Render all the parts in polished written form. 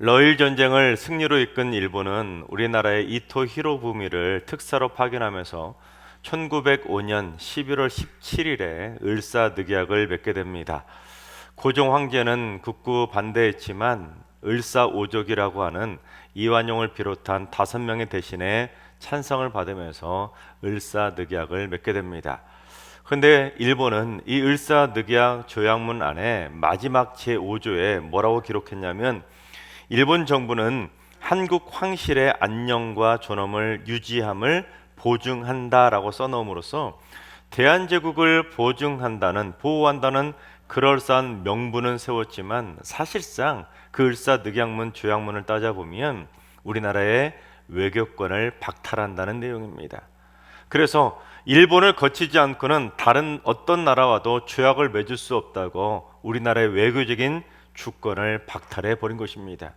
러일 전쟁을 승리로 이끈 일본은 우리나라의 이토 히로부미를 특사로 파견하면서 1905년 11월 17일에 을사늑약을 맺게 됩니다. 고종 황제는 극구 반대했지만 을사오족이라고 하는 이완용을 비롯한 5명의 대신에 찬성을 받으면서 을사늑약을 맺게 됩니다. 근데 일본은 이 을사늑약 조약문 안에 마지막 제5조에 뭐라고 기록했냐면, 일본 정부는 한국 황실의 안녕과 존엄을 유지함을 보증한다라고 써놓음으로써 대한제국을 보호한다는 그럴싸한 명분은 세웠지만, 사실상 그 을사늑약문 조약문을 따져보면 우리나라의 외교권을 박탈한다는 내용입니다. 그래서 일본을 거치지 않고는 다른 어떤 나라와도 조약을 맺을 수 없다고 우리나라의 외교적인 주권을 박탈해 버린 것입니다.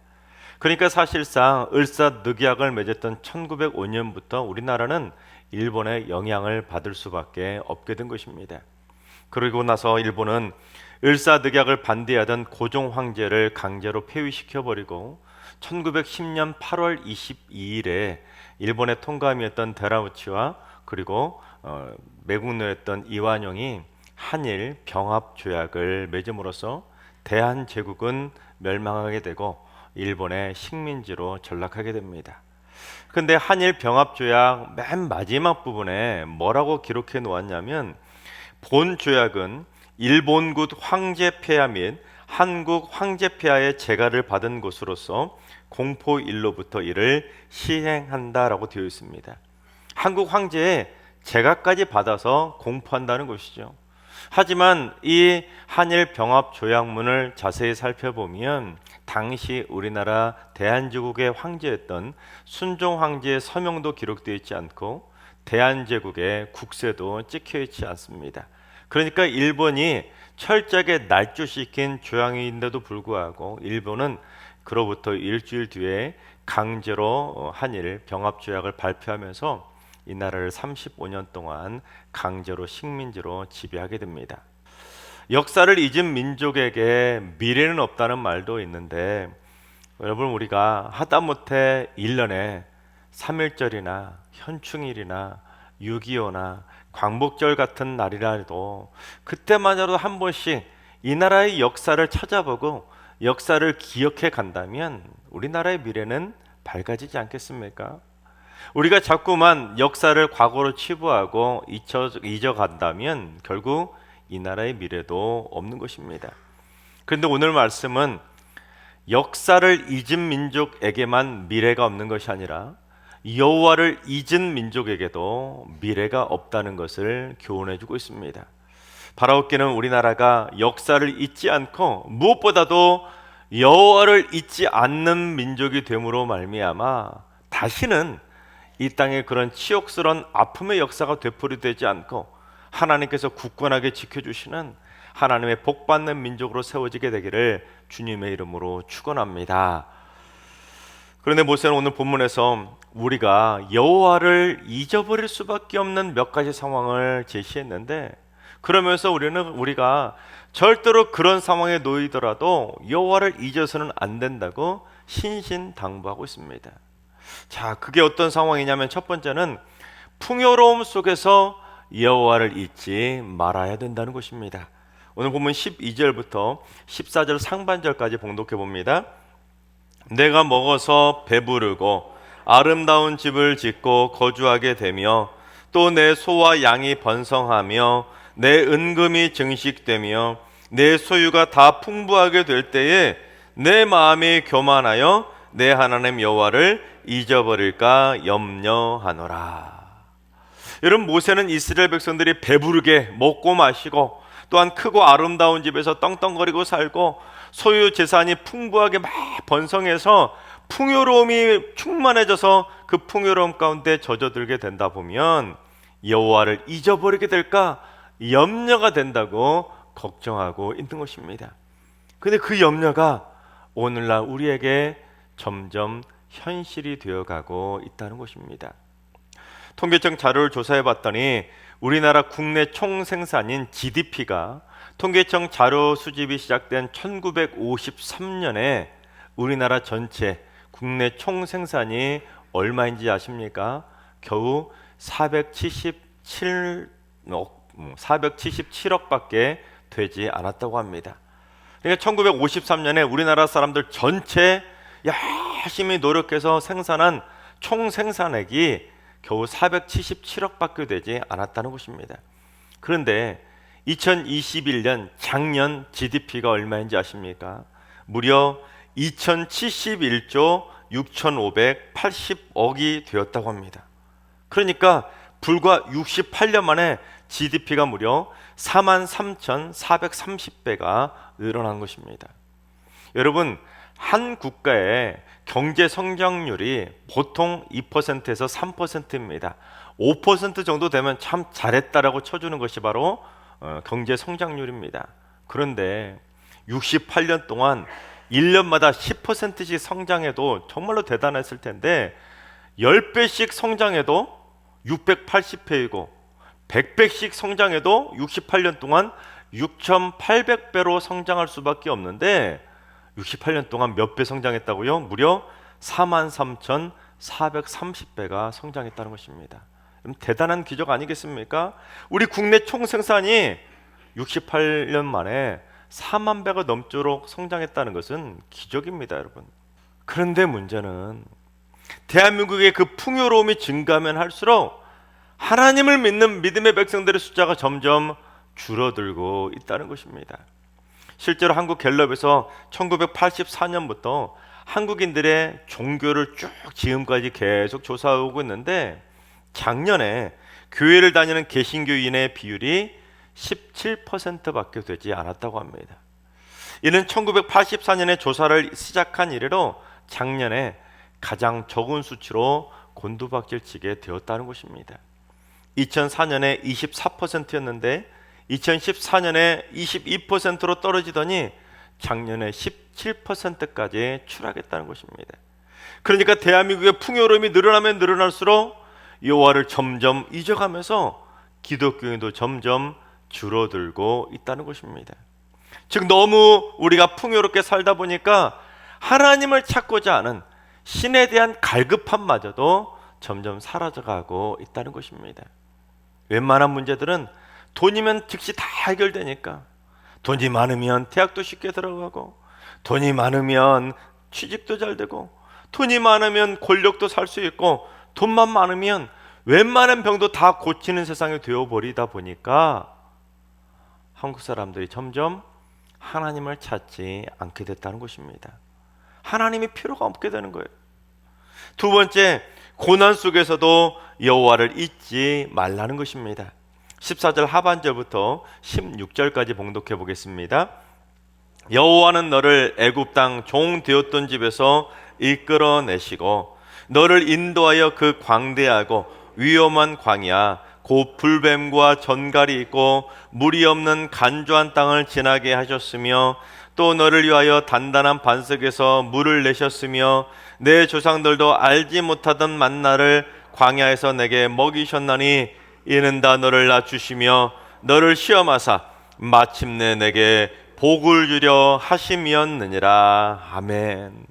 그러니까 사실상 을사늑약을 맺었던 1905년부터 우리나라는 일본의 영향을 받을 수밖에 없게 된 것입니다. 그리고 나서 일본은 을사늑약을 반대하던 고종 황제를 강제로 폐위시켜 버리고 1910년 8월 22일에 일본의 통감이었던 데라우치와 그리고 매국노였던 이완용이 한일 병합 조약을 맺음으로써 대한제국은 멸망하게 되고 일본의 식민지로 전락하게 됩니다. 근데 한일 병합 조약 맨 마지막 부분에 뭐라고 기록해 놓았냐면, 본 조약은 일본군 황제폐하 및 한국 황제폐하의 재가를 받은 것으로서 공포일로부터 이를 시행한다라고 되어 있습니다. 한국 황제의 재가까지 받아서 공포한다는 것이죠. 하지만 이 한일 병합 조약문을 자세히 살펴보면 당시 우리나라 대한제국의 황제였던 순종 황제의 서명도 기록되어 있지 않고 대한제국의 국세도 찍혀 있지 않습니다. 그러니까 일본이 철저하게 날조시킨 조약인데도 불구하고 일본은 그로부터 일주일 뒤에 강제로 한일 병합 조약을 발표하면서 이 나라를 35년 동안 강제로 식민지로 지배하게 됩니다. 역사를 잊은 민족에게 미래는 없다는 말도 있는데, 여러분, 우리가 하다못해 1년에 3.1절이나 현충일이나 6.25나 광복절 같은 날이라도 그때만이라도 한 번씩 이 나라의 역사를 찾아보고 역사를 기억해 간다면 우리나라의 미래는 밝아지지 않겠습니까? 우리가 자꾸만 역사를 과거로 치부하고 잊어간다면 결국 이 나라의 미래도 없는 것입니다. 그런데 오늘 말씀은 역사를 잊은 민족에게만 미래가 없는 것이 아니라 여호와를 잊은 민족에게도 미래가 없다는 것을 교훈해 주고 있습니다. 바라옵기는 우리나라가 역사를 잊지 않고 무엇보다도 여호와를 잊지 않는 민족이 됨으로 말미암아 다시는 이 땅의 그런 치욕스러운 아픔의 역사가 되풀이되지 않고 하나님께서 굳건하게 지켜주시는 하나님의 복받는 민족으로 세워지게 되기를 주님의 이름으로 축원합니다. 그런데 모세는 오늘 본문에서 우리가 여호와를 잊어버릴 수밖에 없는 몇 가지 상황을 제시했는데, 그러면서 우리가 절대로 그런 상황에 놓이더라도 여호와를 잊어서는 안 된다고 신신당부하고 있습니다. 자, 그게 어떤 상황이냐면, 첫 번째는 풍요로움 속에서 여호와를 잊지 말아야 된다는 것입니다. 오늘 보면 12절부터 14절 상반절까지 봉독해 봅니다. 내가 먹어서 배부르고 아름다운 집을 짓고 거주하게 되며 또 내 소와 양이 번성하며 내 은금이 증식되며 내 소유가 다 풍부하게 될 때에 내 마음이 교만하여 내 하나님 여호와를 잊어버릴까 염려하노라. 여러분, 모세는 이스라엘 백성들이 배부르게 먹고 마시고 또한 크고 아름다운 집에서 떵떵거리고 살고 소유 재산이 풍부하게 막 번성해서 풍요로움이 충만해져서 그 풍요로움 가운데 젖어들게 된다 보면 여호와를 잊어버리게 될까 염려가 된다고 걱정하고 있는 것입니다. 근데 그 염려가 오늘날 우리에게 점점 현실이 되어가고 있다는 것입니다. 통계청 자료를 조사해 봤더니 우리나라 국내 총생산인 GDP가 통계청 자료 수집이 시작된 1953년에 우리나라 전체 국내 총 생산이 얼마인지 아십니까? 겨우 477억밖에 되지 않았다고 합니다. 그러니까 1953년에 우리나라 사람들 전체 열심히 노력해서 생산한 총 생산액이 겨우 477억밖에 되지 않았다는 것입니다. 그런데 2021년 작년 GDP가 얼마인지 아십니까? 무려 2071조 6580억이 되었다고 합니다. 그러니까 불과 68년 만에 GDP가 무려 43,430배가 늘어난 것입니다. 여러분, 한 국가의 경제 성장률이 보통 2%에서 3%입니다. 5% 정도 되면 참 잘했다라고 쳐주는 것이 바로 경제 성장률입니다. 그런데 68년 동안 1년마다 10%씩 성장해도 정말로 대단했을 텐데 10배씩 성장해도 680배이고 100배씩 성장해도 68년 동안 6,800배로 성장할 수밖에 없는데 68년 동안 몇 배 성장했다고요? 무려 43,430배가 성장했다는 것입니다. 대단한 기적 아니겠습니까? 우리 국내 총생산이 68년 만에 4만 배가 넘도록 성장했다는 것은 기적입니다, 여러분. 그런데 문제는 대한민국의 그 풍요로움이 증가하면 할수록 하나님을 믿는 믿음의 백성들의 숫자가 점점 줄어들고 있다는 것입니다. 실제로 한국 갤럽에서 1984년부터 한국인들의 종교를 쭉 지금까지 계속 조사하고 있는데 작년에 교회를 다니는 개신교인의 비율이 17%밖에 되지 않았다고 합니다. 이는 1984년에 조사를 시작한 이래로 작년에 가장 적은 수치로 곤두박질치게 되었다는 것입니다. 2004년에 24%였는데 2014년에 22%로 떨어지더니 작년에 17%까지 추락했다는 것입니다. 그러니까 대한민국의 풍요로움이 늘어나면 늘어날수록 여호와를 점점 잊어가면서 기독교인도 점점 줄어들고 있다는 것입니다. 즉 너무 우리가 풍요롭게 살다 보니까 하나님을 찾고자 하는 신에 대한 갈급함마저도 점점 사라져가고 있다는 것입니다. 웬만한 문제들은 돈이면 즉시 다 해결되니까 돈이 많으면 대학도 쉽게 들어가고 돈이 많으면 취직도 잘 되고 돈이 많으면 권력도 살 수 있고 돈만 많으면 웬만한 병도 다 고치는 세상이 되어버리다 보니까 한국 사람들이 점점 하나님을 찾지 않게 됐다는 것입니다. 하나님이 필요가 없게 되는 거예요. 두 번째, 고난 속에서도 여호와를 잊지 말라는 것입니다. 14절 하반절부터 16절까지 봉독해 보겠습니다. 여호와는 너를 애굽 땅 종 되었던 집에서 이끌어내시고 너를 인도하여 그 광대하고 위험한 광야 곧 불뱀과 전갈이 있고 물이 없는 간조한 땅을 지나게 하셨으며 또 너를 위하여 단단한 반석에서 물을 내셨으며 내 조상들도 알지 못하던 만나를 광야에서 내게 먹이셨나니 이는 다 너를 낮추시며 너를 시험하사 마침내 내게 복을 주려 하심이었느니라. 아멘.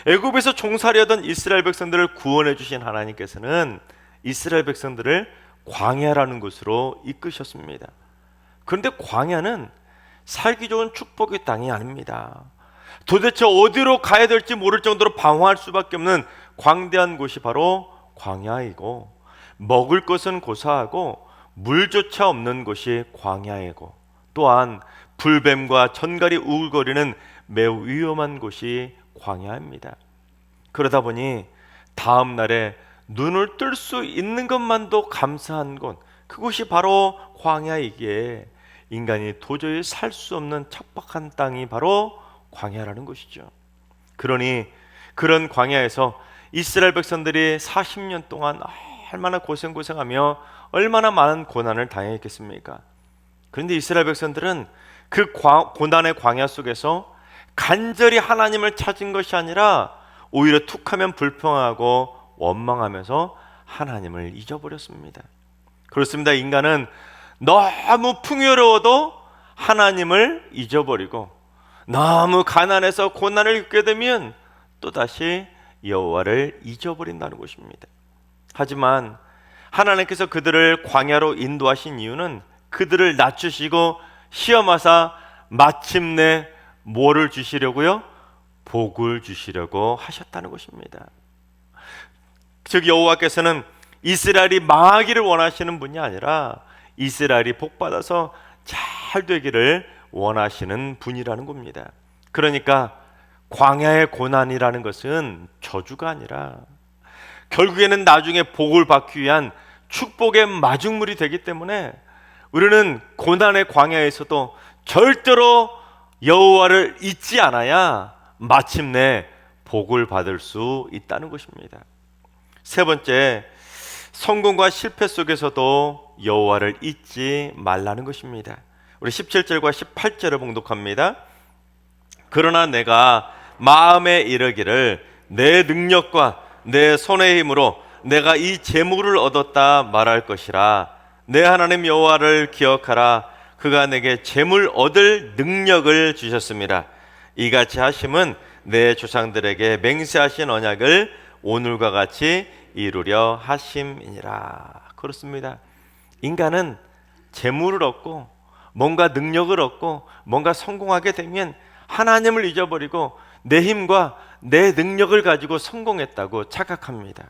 애굽에서 종살이하던 이스라엘 백성들을 구원해 주신 하나님께서는 이스라엘 백성들을 광야라는 곳으로 이끄셨습니다. 그런데 광야는 살기 좋은 축복의 땅이 아닙니다. 도대체 어디로 가야 될지 모를 정도로 방황할 수밖에 없는 광대한 곳이 바로 광야이고 먹을 것은 고사하고 물조차 없는 곳이 광야이고 또한 불뱀과 전갈이 우글거리는 매우 위험한 곳이 광야입니다. 그러다 보니 다음 날에 눈을 뜰 수 있는 것만도 감사한 곳, 그곳이 바로 광야이기에 인간이 도저히 살 수 없는 척박한 땅이 바로 광야라는 것이죠. 그러니 그런 광야에서 이스라엘 백성들이 40년 동안 얼마나 고생하며 얼마나 많은 고난을 당했겠습니까? 그런데 이스라엘 백성들은 그 고난의 광야 속에서 간절히 하나님을 찾은 것이 아니라 오히려 툭하면 불평하고 원망하면서 하나님을 잊어버렸습니다. 그렇습니다. 인간은 너무 풍요로워도 하나님을 잊어버리고 너무 가난해서 고난을 겪게 되면 또다시 여호와를 잊어버린다는 것입니다. 하지만 하나님께서 그들을 광야로 인도하신 이유는 그들을 낮추시고 시험하사 마침내 뭐를 주시려고요? 복을 주시려고 하셨다는 것입니다. 즉 여호와께서는 이스라엘이 망하기를 원하시는 분이 아니라 이스라엘이 복받아서 잘 되기를 원하시는 분이라는 겁니다. 그러니까 광야의 고난이라는 것은 저주가 아니라 결국에는 나중에 복을 받기 위한 축복의 마중물이 되기 때문에 우리는 고난의 광야에서도 절대로 여호와를 잊지 않아야 마침내 복을 받을 수 있다는 것입니다. 세 번째, 성공과 실패 속에서도 여호와를 잊지 말라는 것입니다. 우리 17절과 18절을 봉독합니다. 그러나 내가 마음에 이르기를 내 능력과 내 손의 힘으로 내가 이 재물을 얻었다 말할 것이라. 내 하나님 여호와를 기억하라. 그가 내게 재물 얻을 능력을 주셨습니다. 이같이 하심은 내 조상들에게 맹세하신 언약을 오늘과 같이 이루려 하심이니라. 그렇습니다. 인간은 재물을 얻고 뭔가 능력을 얻고 뭔가 성공하게 되면 하나님을 잊어버리고 내 힘과 내 능력을 가지고 성공했다고 착각합니다.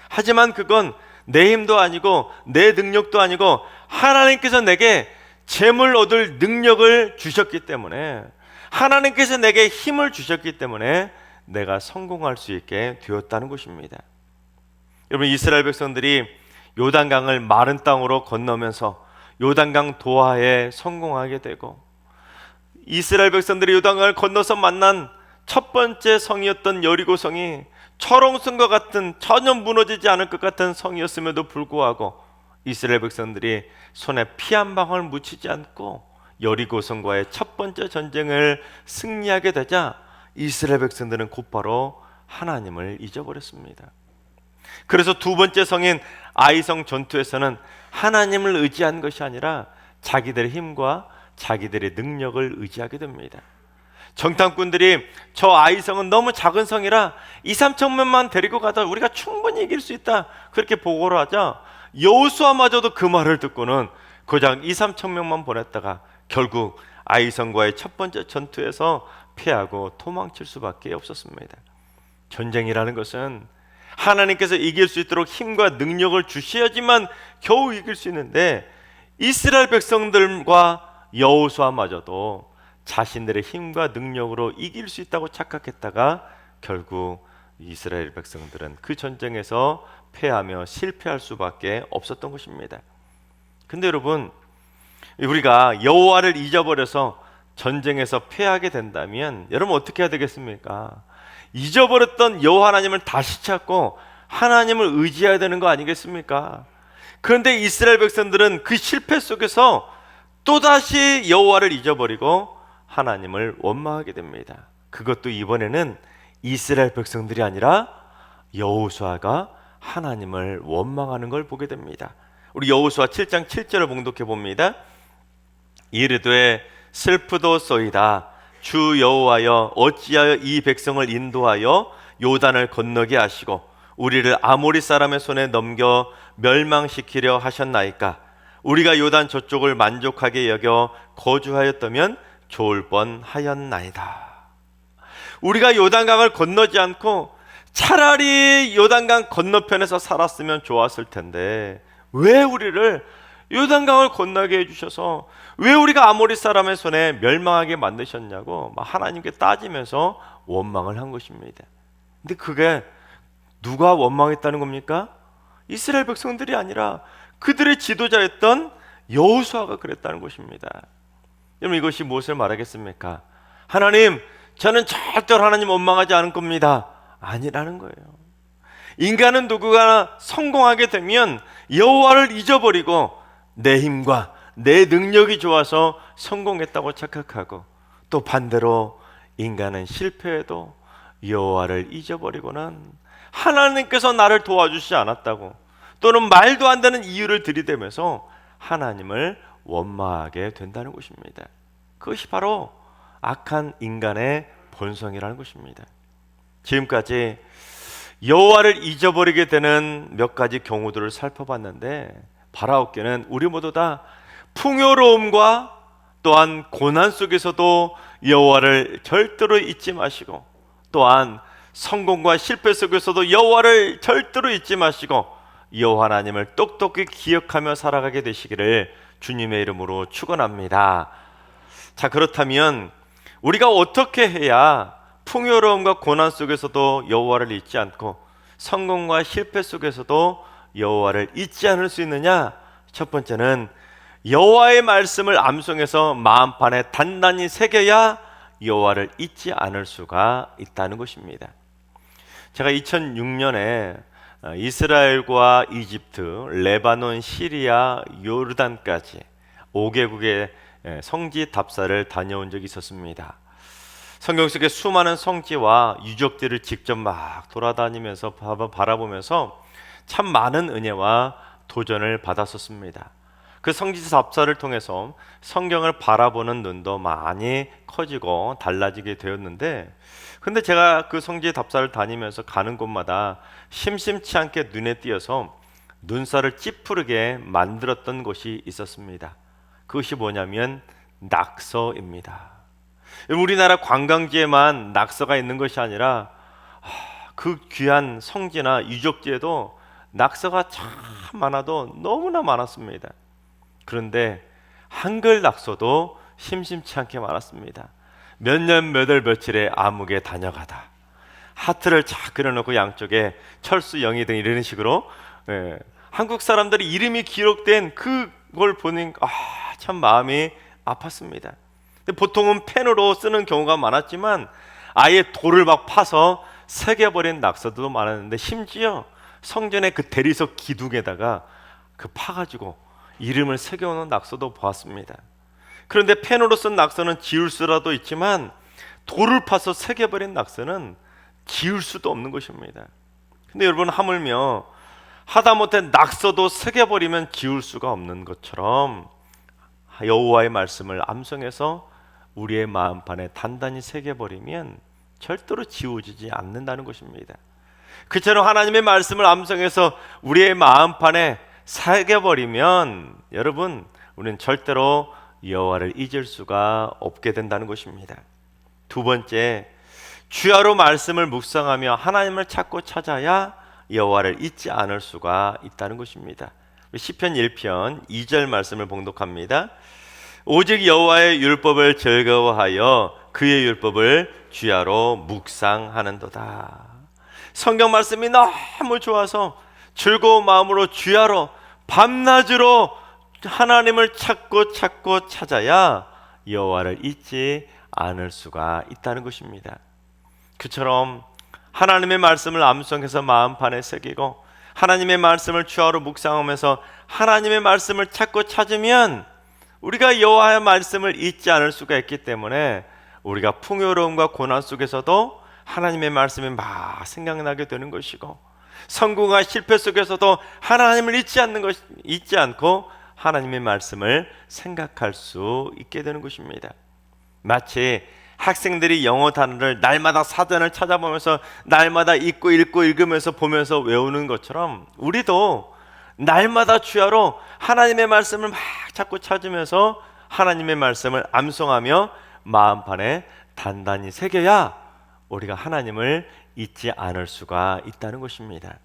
하지만 그건 내 힘도 아니고 내 능력도 아니고 하나님께서 내게 재물 얻을 능력을 주셨기 때문에, 하나님께서 내게 힘을 주셨기 때문에 내가 성공할 수 있게 되었다는 것입니다. 여러분, 이스라엘 백성들이 요단강을 마른 땅으로 건너면서 요단강 도하에 성공하게 되고, 이스라엘 백성들이 요단강을 건너서 만난 첫 번째 성이었던 여리고성이 철옹성과 같은 전혀 무너지지 않을 것 같은 성이었음에도 불구하고 이스라엘 백성들이 손에 피 한 방울 묻히지 않고 여리고성과의 첫 번째 전쟁을 승리하게 되자 이스라엘 백성들은 곧바로 하나님을 잊어버렸습니다. 그래서 두 번째 성인 아이성 전투에서는 하나님을 의지한 것이 아니라 자기들의 힘과 자기들의 능력을 의지하게 됩니다. 정탐꾼들이 저 아이성은 너무 작은 성이라 2, 3천 명만 데리고 가다 우리가 충분히 이길 수 있다, 그렇게 보고를 하자 여호수아마저도 그 말을 듣고는 고작 2, 3천 명만 보냈다가 결국 아이성과의 첫 번째 전투에서 패하고 도망칠 수밖에 없었습니다. 전쟁이라는 것은 하나님께서 이길 수 있도록 힘과 능력을 주셔야지만 겨우 이길 수 있는데, 이스라엘 백성들과 여호수아마저도 자신들의 힘과 능력으로 이길 수 있다고 착각했다가 결국 이스라엘 백성들은 그 전쟁에서 패하며 실패할 수밖에 없었던 것입니다. 근데 여러분, 우리가 여호와를 잊어버려서 전쟁에서 패하게 된다면 여러분 어떻게 해야 되겠습니까? 잊어버렸던 여호와 하나님을 다시 찾고 하나님을 의지해야 되는 거 아니겠습니까? 그런데 이스라엘 백성들은 그 실패 속에서 또다시 여호와를 잊어버리고 하나님을 원망하게 됩니다. 그것도 이번에는 이스라엘 백성들이 아니라 여호수아가 하나님을 원망하는 걸 보게 됩니다. 우리 여호수아 7장 7절을 봉독해 봅니다. 이르되 슬프도소이다. 주 여호와여, 어찌하여 이 백성을 인도하여 요단을 건너게 하시고 우리를 아모리 사람의 손에 넘겨 멸망시키려 하셨나이까? 우리가 요단 저쪽을 만족하게 여겨 거주하였다면 좋을 뻔하였나이다. 우리가 요단강을 건너지 않고 차라리 요단강 건너편에서 살았으면 좋았을 텐데 왜 우리를 요단강을 건너게 해주셔서 왜 우리가 아모리 사람의 손에 멸망하게 만드셨냐고 하나님께 따지면서 원망을 한 것입니다. 근데 그게 누가 원망했다는 겁니까? 이스라엘 백성들이 아니라 그들의 지도자였던 여호수아가 그랬다는 것입니다. 여러분, 이것이 무엇을 말하겠습니까? 하나님, 저는 절대로 하나님 원망하지 않을 겁니다, 아니라는 거예요. 인간은 누구나 성공하게 되면 여호와를 잊어버리고 내 힘과 내 능력이 좋아서 성공했다고 착각하고, 또 반대로 인간은 실패해도 여호와를 잊어버리고는 하나님께서 나를 도와주시지 않았다고, 또는 말도 안 되는 이유를 들이대면서 하나님을 원망하게 된다는 것입니다. 그것이 바로 악한 인간의 본성이라는 것입니다. 지금까지 여호와를 잊어버리게 되는 몇 가지 경우들을 살펴봤는데, 바라옵기는 우리 모두 다 풍요로움과 또한 고난 속에서도 여호와를 절대로 잊지 마시고, 또한 성공과 실패 속에서도 여호와를 절대로 잊지 마시고 여호와 하나님을 똑똑히 기억하며 살아가게 되시기를 주님의 이름으로 축원합니다. 자, 그렇다면 우리가 어떻게 해야 풍요로움과 고난 속에서도 여호와를 잊지 않고 성공과 실패 속에서도 여호와를 잊지 않을 수 있느냐? 첫 번째는 여호와의 말씀을 암송해서 마음판에 단단히 새겨야 여호와를 잊지 않을 수가 있다는 것입니다. 제가 2006년에 이스라엘과 이집트, 레바논, 시리아, 요르단까지 5개국의 성지 답사를 다녀온 적이 있었습니다. 성경 속의 수많은 성지와 유적지를 직접 막 돌아다니면서 바라보면서 참 많은 은혜와 도전을 받았었습니다. 그 성지 답사를 통해서 성경을 바라보는 눈도 많이 커지고 달라지게 되었는데, 근데 제가 그 성지 답사를 다니면서 가는 곳마다 심심치 않게 눈에 띄어서 눈살을 찌푸르게 만들었던 곳이 있었습니다. 그것이 뭐냐면 낙서입니다. 우리나라 관광지에만 낙서가 있는 것이 아니라 그 귀한 성지나 유적지에도 낙서가 참 많아도 너무나 많았습니다. 그런데 한글 낙서도 심심치 않게 많았습니다. 몇 년 몇 월 며칠에 암흑에 다녀가다, 하트를 쫙 그려놓고 양쪽에 철수 영희 등 이런 식으로 한국 사람들이 이름이 기록된 그걸 보니 참 마음이 아팠습니다. 근데 보통은 펜으로 쓰는 경우가 많았지만 아예 돌을 막 파서 새겨버린 낙서도 많았는데, 심지어 성전의 그 대리석 기둥에다가 그 파가지고 이름을 새겨오는 낙서도 보았습니다. 그런데 펜으로 쓴 낙서는 지울 수라도 있지만 돌을 파서 새겨버린 낙서는 지울 수도 없는 것입니다. 근데 여러분, 하물며 하다못해 낙서도 새겨버리면 지울 수가 없는 것처럼 여호와의 말씀을 암송해서 우리의 마음판에 단단히 새겨버리면 절대로 지워지지 않는다는 것입니다. 그처럼 하나님의 말씀을 암송해서 우리의 마음판에 새겨버리면 여러분, 우리는 절대로 여호와를 잊을 수가 없게 된다는 것입니다. 두 번째, 주야로 말씀을 묵상하며 하나님을 찾고 찾아야 여호와를 잊지 않을 수가 있다는 것입니다. 시편 1편 2절 말씀을 봉독합니다. 오직 여호와의 율법을 즐거워하여 그의 율법을 주야로 묵상하는도다. 성경 말씀이 너무 좋아서 즐거운 마음으로 주야로 밤낮으로 하나님을 찾고 찾아야 여호와를 잊지 않을 수가 있다는 것입니다. 그처럼 하나님의 말씀을 암송해서 마음판에 새기고 하나님의 말씀을 주야로 묵상하면서 하나님의 말씀을 찾고 찾으면 우리가 여호와의 말씀을 잊지 않을 수가 있기 때문에 우리가 풍요로움과 고난 속에서도 하나님의 말씀이 막 생각나게 되는 것이고, 성공과 실패 속에서도 하나님을 잊지 않고 하나님의 말씀을 생각할 수 있게 되는 것입니다. 마치 학생들이 영어 단어를 날마다 사전을 찾아보면서 날마다 읽고 읽으면서 보면서 외우는 것처럼 우리도 날마다 주야로 하나님의 말씀을 막 찾고 찾으면서 하나님의 말씀을 암송하며 마음판에 단단히 새겨야 우리가 하나님을 잊지 않을 수가 있다는 것입니다.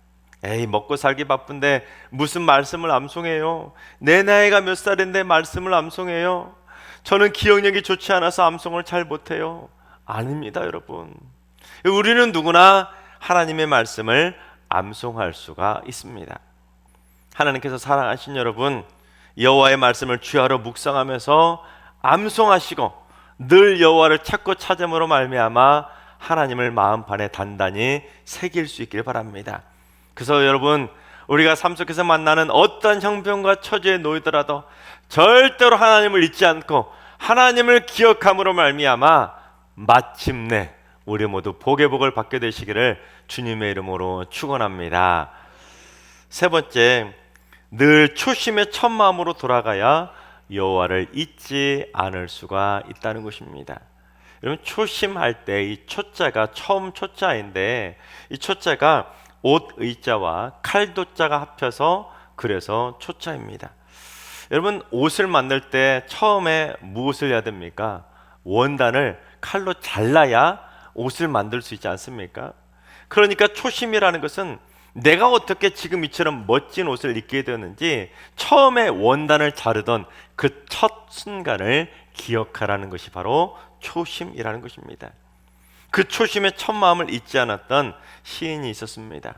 에이, 먹고 살기 바쁜데 무슨 말씀을 암송해요? 내 나이가 몇 살인데 말씀을 암송해요? 저는 기억력이 좋지 않아서 암송을 잘 못해요. 아닙니다, 여러분. 우리는 누구나 하나님의 말씀을 암송할 수가 있습니다. 하나님께서 사랑하신 여러분, 여호와의 말씀을 주야로 묵상하면서 암송하시고 늘 여호와를 찾고 찾음으로 말미암아 하나님을 마음판에 단단히 새길 수 있길 바랍니다. 그래서 여러분, 우리가 삶 속에서 만나는 어떤 형편과 처지에 놓이더라도 절대로 하나님을 잊지 않고 하나님을 기억함으로 말미암아 마침내 우리 모두 복의 복을 받게 되시기를 주님의 이름으로 축원합니다. 세 번째, 늘 초심의 첫 마음으로 돌아가야 여호와를 잊지 않을 수가 있다는 것입니다. 여러분, 초심할 때 이 초자가 처음 초자인데, 이 초자가 옷 의자와 칼도자가 합쳐서 그래서 초자입니다. 여러분, 옷을 만들 때 처음에 무엇을 해야 됩니까? 원단을 칼로 잘라야 옷을 만들 수 있지 않습니까? 그러니까 초심이라는 것은 내가 어떻게 지금 이처럼 멋진 옷을 입게 되었는지 처음에 원단을 자르던 그 첫 순간을 기억하라는 것이 바로 초심이라는 것입니다. 그 초심의 첫 마음을 잊지 않았던 시인이 있었습니다.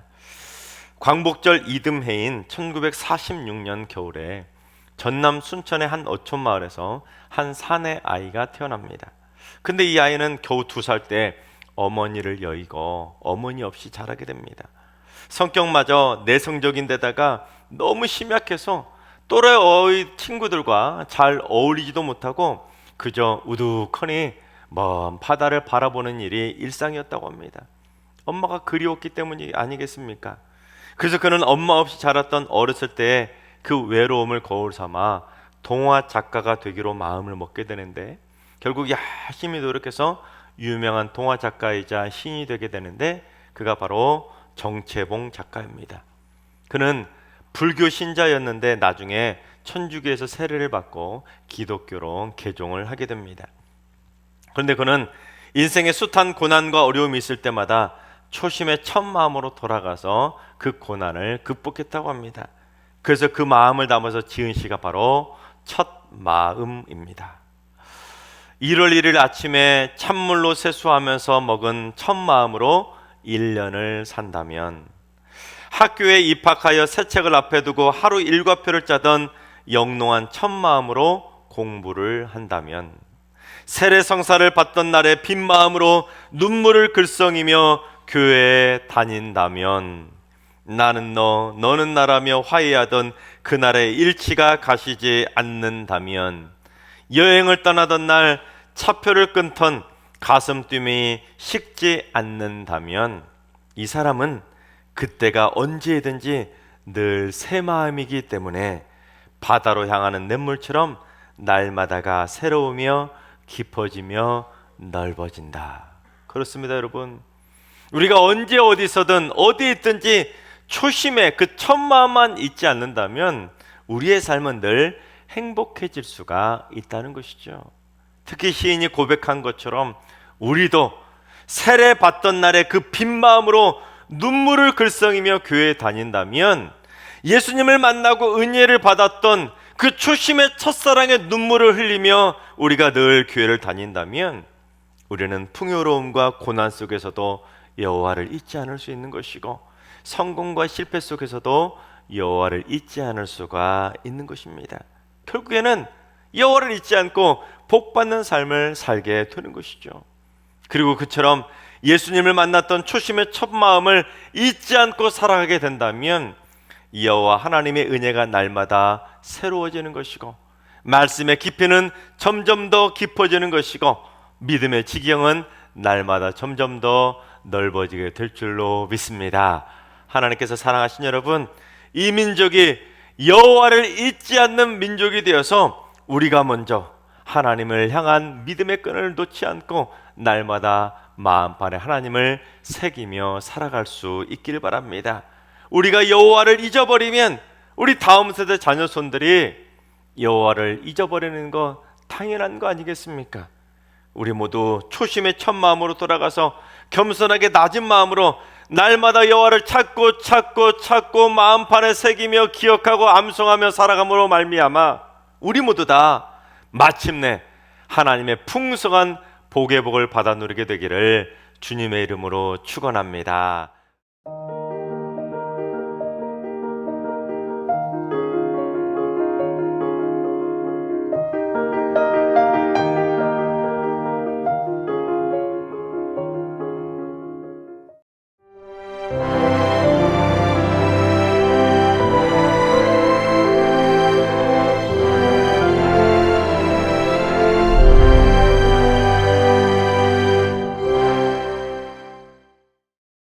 광복절 이듬해인 1946년 겨울에 전남 순천의 한 어촌 마을에서 한 사내 아이가 태어납니다. 근데 이 아이는 겨우 2살 때 어머니를 여의고 어머니 없이 자라게 됩니다. 성격마저 내성적인데다가 너무 심약해서 또래 친구들과 잘 어울리지도 못하고 그저 우두커니 먼 바다를 바라보는 일이 일상이었다고 합니다. 엄마가 그리웠기 때문이 아니겠습니까? 그래서 그는 엄마 없이 자랐던 어렸을 때의 그 외로움을 거울 삼아 동화 작가가 되기로 마음을 먹게 되는데, 결국 열심히 노력해서 유명한 동화 작가이자 신이 되게 되는데, 그가 바로 정채봉 작가입니다. 그는 불교 신자였는데 나중에 천주교에서 세례를 받고 기독교로 개종을 하게 됩니다. 그런데 그는 인생의 숱한 고난과 어려움이 있을 때마다 초심의 첫 마음으로 돌아가서 그 고난을 극복했다고 합니다. 그래서 그 마음을 담아서 지은 시가 바로 첫 마음입니다. 1월 1일 아침에 찬물로 세수하면서 먹은 첫 마음으로 1년을 산다면, 학교에 입학하여 새 책을 앞에 두고 하루 일과표를 짜던 영롱한 첫 마음으로 공부를 한다면, 세례성사를 받던 날에 빈 마음으로 눈물을 글썽이며 교회에 다닌다면, 나는 너, 너는 나라며 화해하던 그날의 일치가 가시지 않는다면, 여행을 떠나던 날 차표를 끊던 가슴뜀이 식지 않는다면, 이 사람은 그때가 언제든지 늘 새 마음이기 때문에 바다로 향하는 냇물처럼 날마다가 새로우며 깊어지며 넓어진다. 그렇습니다, 여러분. 우리가 언제 어디서든 어디 있든지 초심에 그 첫 마음만 잊지 않는다면 우리의 삶은 늘 행복해질 수가 있다는 것이죠. 특히 시인이 고백한 것처럼 우리도 세례 받던 날에 그 빈 마음으로 눈물을 글썽이며 교회에 다닌다면, 예수님을 만나고 은혜를 받았던 그 초심의 첫사랑의 눈물을 흘리며 우리가 늘 교회를 다닌다면, 우리는 풍요로움과 고난 속에서도 여호와를 잊지 않을 수 있는 것이고, 성공과 실패 속에서도 여호와를 잊지 않을 수가 있는 것입니다. 결국에는 여호와를 잊지 않고 복받는 삶을 살게 되는 것이죠. 그리고 그처럼 예수님을 만났던 초심의 첫 마음을 잊지 않고 살아가게 된다면 여호와 하나님의 은혜가 날마다 새로워지는 것이고, 말씀의 깊이는 점점 더 깊어지는 것이고, 믿음의 지경은 날마다 점점 더 넓어지게 될 줄로 믿습니다. 하나님께서 사랑하신 여러분, 이 민족이 여호와를 잊지 않는 민족이 되어서 우리가 먼저 하나님을 향한 믿음의 끈을 놓지 않고 날마다 마음판에 하나님을 새기며 살아갈 수 있기를 바랍니다. 우리가 여호와를 잊어버리면 우리 다음 세대 자녀손들이 여호와를 잊어버리는 거 당연한 거 아니겠습니까? 우리 모두 초심의 첫 마음으로 돌아가서 겸손하게 낮은 마음으로 날마다 여호와를 찾고 마음판에 새기며 기억하고 암송하며 살아감으로 말미암아 우리 모두 다 마침내 하나님의 풍성한 복의 복을 받아 누리게 되기를 주님의 이름으로 축원합니다.